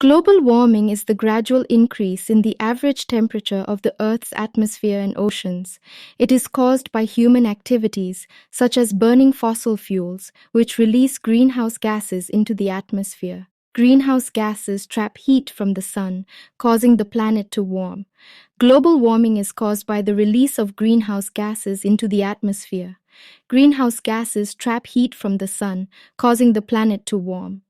Global warming is the gradual increase in the average temperature of the Earth's atmosphere and oceans. It is caused by human activities, such as burning fossil fuels, which release greenhouse gases into the atmosphere. Greenhouse gases trap heat from the sun, causing the planet to warm. Global warming is caused by the release of greenhouse gases into the atmosphere. Greenhouse gases trap heat from the sun, causing the planet to warm.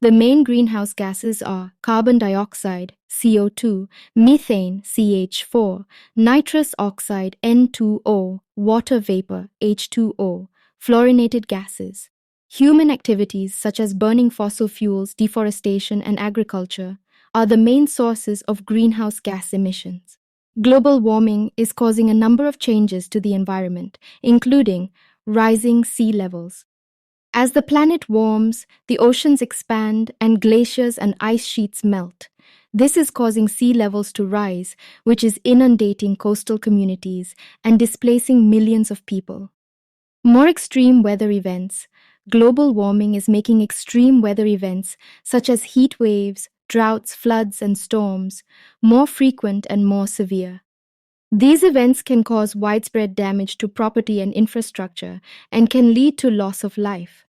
The main greenhouse gases are carbon dioxide, CO2, methane, CH4, nitrous oxide, N2O, water vapor, H2O, fluorinated gases. Human activities such as burning fossil fuels, deforestation, and agriculture are the main sources of greenhouse gas emissions. Global warming is causing a number of changes to the environment, including rising sea levels. As the planet warms, the oceans expand and glaciers and ice sheets melt. This is causing sea levels to rise, which is inundating coastal communities and displacing millions of people. More extreme weather events. Global warming is making extreme weather events such as heat waves, droughts, floods, and storms more frequent and more severe. These events can cause widespread damage to property and infrastructure and can lead to loss of life.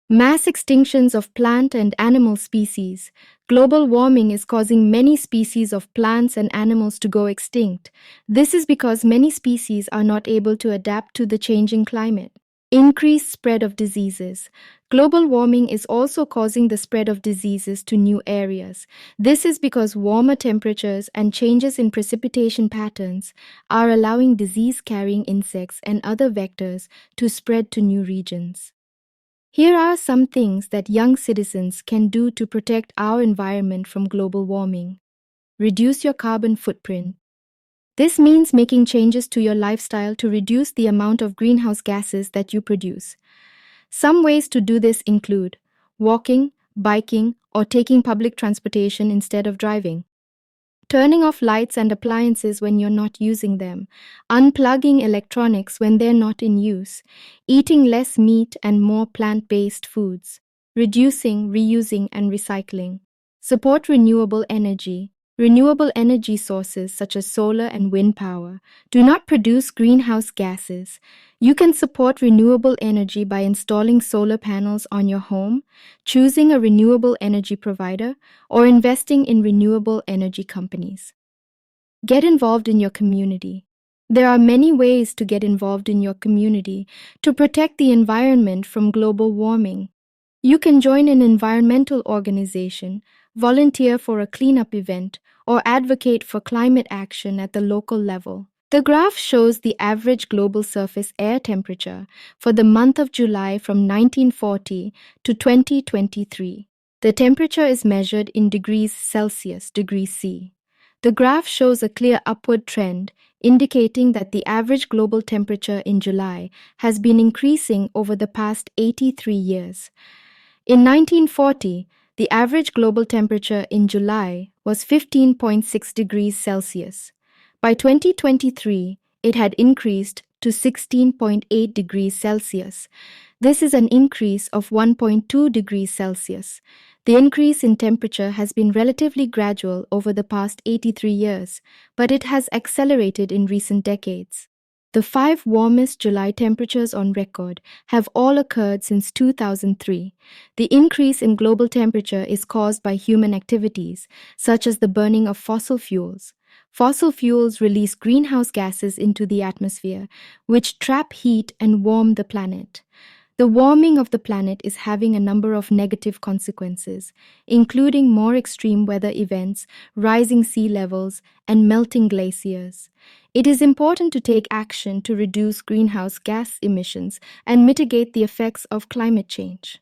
Mass extinctions of plant and animal species. Global warming is causing many species of plants and animals to go extinct. This is because many species are not able to adapt to the changing climate. Increased spread of diseases. Global warming is also causing the spread of diseases to new areas. This is because warmer temperatures and changes in precipitation patterns are allowing disease-carrying insects and other vectors to spread to new regions. Here are some things that young citizens can do to protect our environment from global warming. Reduce your carbon footprint. This means making changes to your lifestyle to reduce the amount of greenhouse gases that you produce. Some ways to do this include walking, biking, or taking public transportation instead of driving. Turning off lights and appliances when you're not using them, unplugging electronics when they're not in use, eating less meat and more plant-based foods, reducing, reusing, and recycling. Support renewable energy. Renewable energy sources such as solar and wind power do not produce greenhouse gases. You can support renewable energy by installing solar panels on your home, choosing a renewable energy provider, or investing in renewable energy companies. Get involved in your community. There are many ways to get involved in your community to protect the environment from global warming. You can join an environmental organization, volunteer for a cleanup event, or advocate for climate action at the local level. The graph shows the average global surface air temperature for the month of July from 1940 to 2023. The temperature is measured in degrees Celsius, degrees C. The graph shows a clear upward trend, indicating that the average global temperature in July has been increasing over the past 83 years. In 1940, the average global temperature in July was 15.6 degrees Celsius. By 2023, it had increased to 16.8 degrees Celsius. This is an increase of 1.2 degrees Celsius. The increase in temperature has been relatively gradual over the past 83 years, but it has accelerated in recent decades. The 5 warmest July temperatures on record have all occurred since 2003. The increase in global temperature is caused by human activities, such as the burning of fossil fuels. Fossil fuels release greenhouse gases into the atmosphere, which trap heat and warm the planet. The warming of the planet is having a number of negative consequences, including more extreme weather events, rising sea levels, and melting glaciers. It is important to take action to reduce greenhouse gas emissions and mitigate the effects of climate change.